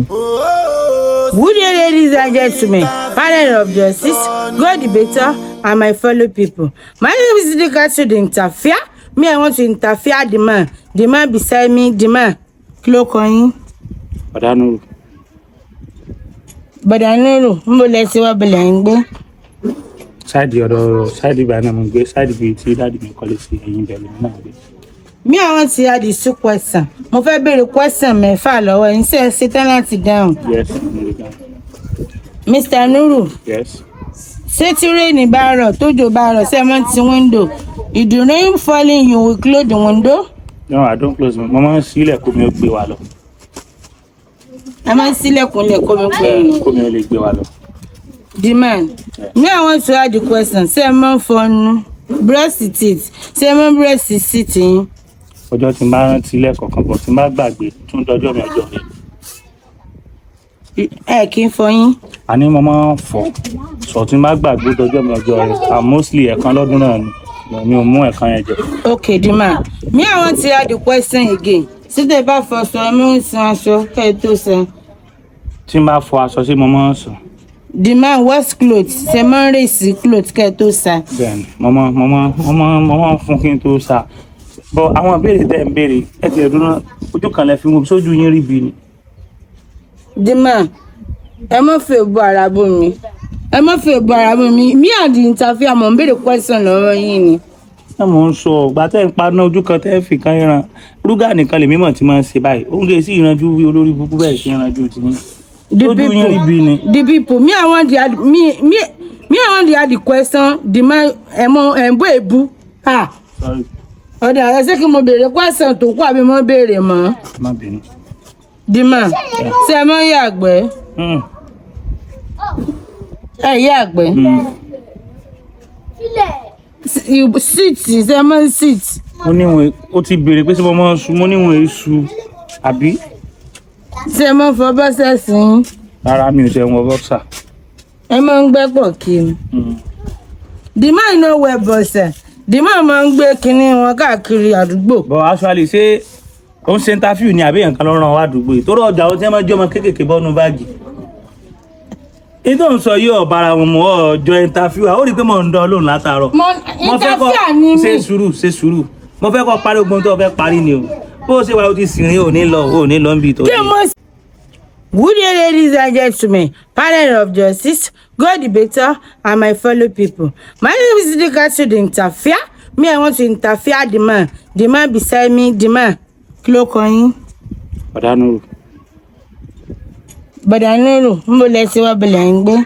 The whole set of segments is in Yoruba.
Good day, ladies and gentlemen, panel of justice, God debater, and my fellow people. My name is SIDI the Interviewer. Me, I want to interfere the man. The man beside me, the man. Kilo coin. Badanu. Let's see what belong. Side Sabaina mungbe side bi ti daddy mi kọ́lé sí ẹ̀yìn bele na be. Me, I want to add the two question. Mo fẹ́ béèrè question mẹ́fà lọ́wọ́ yín ṣé ṣe tán láti down. Yes. Mr. Nuru. Yes. Say tí rain bá rọ̀, tójò bá rọ̀, ṣé mo ti window. If the rain falling, you will close the window? No, I don't close. Mama sílẹ̀ kó mi ó gbé wa lọ. I máa ṣílẹ̀kùn lẹ̀ kó mi pé kó mi ó lè gbé wa lọ. The man. Yeah. Me, I want to add the question. Say man phone breast it. Say man breast is sitting. Ọjọ́ tí n bá rántí lẹ́ẹ̀kọ̀ọ̀kan bọ̀ tí n bá gbàgbé tún dọjọ́ mi ọjọ́ rẹ̀. Kí n fọ yín. Àní mo máa ń fọ̀ sọ tí n bá gbàgbé dọjọ́ mi ọjọ́ rẹ̀. And mostly ẹ̀kan lọ́dún náà ni mi ò mú ẹ̀kan yẹn jẹ. Okay, the man. Me, I want to add the question again. Ṣé tẹ́ bá fọ aṣọ mi ń san aṣọ kẹ́ ẹ tó san. Tí n bá fọ aṣọ sí mo máa ń sùn. The man wears clothes. Ṣé máa ń rèsì clothes kẹ́ ẹ tó san. Bẹ́ẹ̀ni, mo máa ń fún kí n tó sa. But àwọn ìbéèrè tẹ́ ń béèrè ẹ ti ẹ̀dùn náà ojú kan lẹ fi mú sójú yín rí bí ni. The man, ẹ má fẹ́ bu ara bò mí. Ẹ má fẹ́ bu ara bò mí. Me and the interviewer mo ń béèrè question lọ́wọ́ yín ni. Ẹ mọ̀ ń sọ ọ̀gbà tẹ́ ń paná ojú kan tẹ́ fi kan ìran. Rúgà nìkan lè mímọ̀ tí máa ń ṣe báyìí. Oúnjẹ sí ìranjú olórí búkú bẹ́ẹ̀ sí ìranjú ti yín. The people, me I want the add the question. The man, ebu. Ah. Sorry. Oda, I say kí mo béèrè question tó kù àbí mo béèrè mọ́. Má bínú. The man, ṣé mo yàgbẹ́. Yàgbẹ́. You sit, ṣé mo sit. Mo níwọ̀n ó ti béèrè pé ṣé mo máa ń sùn, mo níwọ̀n èṣù àbí. Ṣé mo fọ bọ́sẹ̀ sí? Rárá mi ò ṣe wọ boxer. Ẹ máa ń gbẹ́ pọ̀ kí ni. The man no wear boxer. The man máa ń gbé kinní wọn káàkiri àdúgbò. But actually ṣé ó ń ṣe interview ni àbí nǹkan ló ràn wá àdúgbò yìí. Torí ọjà ó ti máa jẹ́ ọmọ kéékèèké bọ́nú báàgì. Ìtò ń sọ yóò bára wọn mọ́ ọjọ́ interview. Ó rí pé mo ń dán lóhùn látàárọ̀. Interview ni mi. Ṣe sùúrù. Mo fẹ́ kó parí ogun tó fẹ́ parí ni o. Bó ṣe wà ó ti sìnrìn ò ní lọ ń bí tó. Good day, ladies and gentlemen, panel of justice, God debater, and my fellow people. My name is SIDI the Interviewer. Me, I want to interfere the man beside me, the man. Kilo coin. Badanu. Let's see what belong.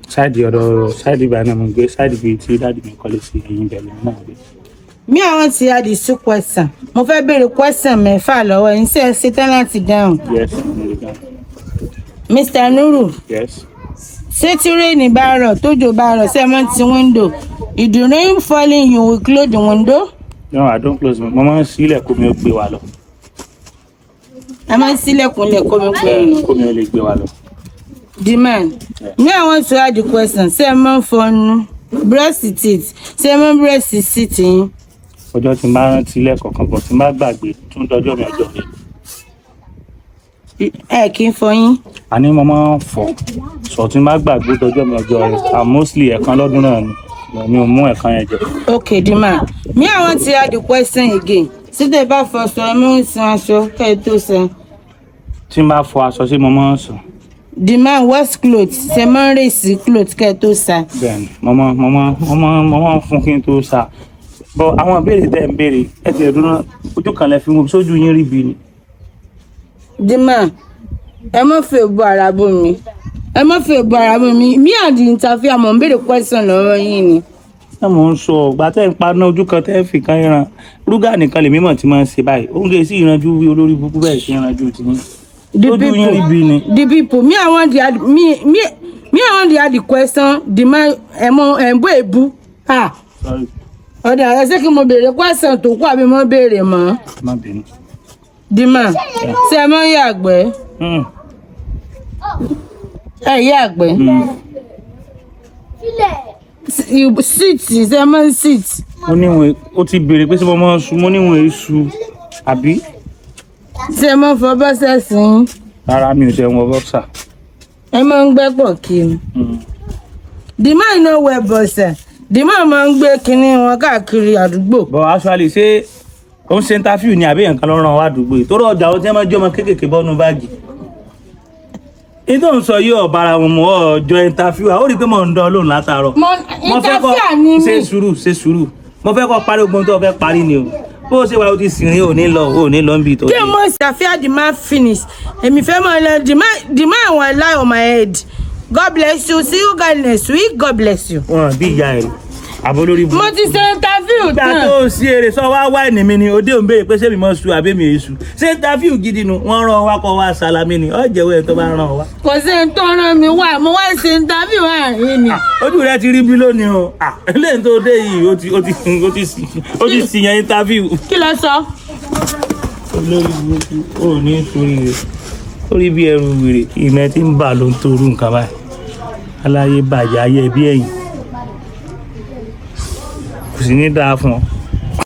Side Sabaina mungbe side bi ti daddy mi kọ́lé sí ẹ̀yìn bele na be. Me, I want to add the two question. Mo fẹ́ béèrè question mẹ́fà lọ́wọ́ yín ṣé tán láti down. Yes. Mr. Nuru. Yes. Say tí rain bá rọ̀, tójò bá rọ̀, ṣé mo ti window. If the rain falling, you will close the window? No, I don't close. Mo máa ń sílẹ̀ kó mi ó gbé wa lọ. I máa ń ṣílẹ̀kùn lẹ̀ kó mi pé kó mi ó lè gbé wa lọ. The man. Yeah. Me, I want to add the question. Say man phone breast it. Say man breast is sitting. Ọjọ́ tí n bá rántí lẹ́ẹ̀kọ̀ọ̀kan bọ̀ tí n bá gbàgbé tún dọjọ́ mi ọjọ́ rẹ̀. Kí n fọ yín. Àní mo máa ń fọ̀ sọ tí n bá gbàgbé dọjọ́ mi ọjọ́ rẹ̀. And mostly ẹ̀kan lọ́dún náà ni mi ò mú ẹ̀kan yẹn jẹ. Okay, the man. Me, I want to add the question again. Ṣé tẹ́ bá fọ aṣọ mi ń san aṣọ kẹ́ ẹ tó san. Tí n bá fọ aṣọ sí mo máa ń sùn. The man wears clothes. Ṣé máa ń rèsì clothes kẹ́ ẹ tó san. Bẹ́ẹ̀ni, mo máa ń fún kí n tó sa. But àwọn ìbéèrè tẹ́ ń béèrè ẹ ti ẹ̀dùn náà ojú kan lẹ fi mú sójú yín rí bí ni. The man, ẹ má fẹ́ bu ara bò mí. Ẹ má fẹ́ bu ara bò mí. Me and the interviewer mo ń béèrè question lọ́wọ́ yín ni. Ẹ mọ̀ ń sọ ọ̀gbà tẹ́ ń paná ojú kan tẹ́ fi kan ìran. Rúgà nìkan lè mímọ̀ tí máa ń ṣe báyìí. Oúnjẹ sí ìranjú olórí búkú bẹ́ẹ̀ sí ìranjú ti yín. The people, me I want the add the question. The man, ebu. Ah. Sorry. Oda, I say kí mo béèrè question tó kù àbí mo béèrè mọ́. Má bínú. The man, ṣé mo yàgbẹ́. Yàgbẹ́. You sit, ṣé mo sit. Mo níwọ̀n ó ti béèrè pé ṣé mo máa ń sùn, mo níwọ̀n èṣù àbí. Ṣé mo fọ bọ́sẹ̀ sí? Rárá mi ò ṣe wọ boxer. Ẹ máa ń gbẹ́ pọ̀ kí ni. The man no wear boxer. The man máa ń gbé kinní wọn káàkiri àdúgbò. But actually ṣé ó ń ṣe interview ni àbí nǹkan ló ràn wá àdúgbò yìí. Torí ọjà ó ti máa ń jẹ́ ọmọ kéékèèké bọ́nú báàgì. Ìtò ń sọ yóò bára wọn mọ́ ọjọ́ interview. Ó rí pé mo ń dán lóhùn látàárọ̀. Interview ni mi. Ṣe sùúrù. Mo fẹ́ kó parí ogun tó fẹ́ parí ni o. Bó ṣe wà ó ti sìnrìn ò ní lọ ń bí tó. Kí mo ṣàfihàn the man finish. Èmi fẹ́ mọ̀ lọ the man won't lie on my head. God bless you. See you guys next week. God bless you. Wọ́n bí ìyá ẹ̀ àbólórí bu. Mo ti ṣe interview tán. Ìgbà tó sí èrè sọ wá wáìnì mi ni òde òun béèrè pé ṣé mi mọ̀ su àbí mi èṣù. Ṣé interview gidi nu wọ́n rán wa kọ́ wa salami ni ọ̀ jẹ́wọ́ ẹ̀ tó bá rán wa. Kò sí ẹni tó rán mi wá mo wá ṣe interview àárín ni. Ojú rẹ ti rí bí lónìí o. Eléyìí tó dé yìí ó ti sì yan interview. Kí ló sọ? Olórí burúkú ò ní sórí rẹ̀. Orí bí ẹrù wèrè ìmẹ̀ tí ń bà ló ń torú nǹkan báyìí. Aláyé bàjẹ́ ayé bí ẹ̀yìn. Kò sí ní dáa fún ọ.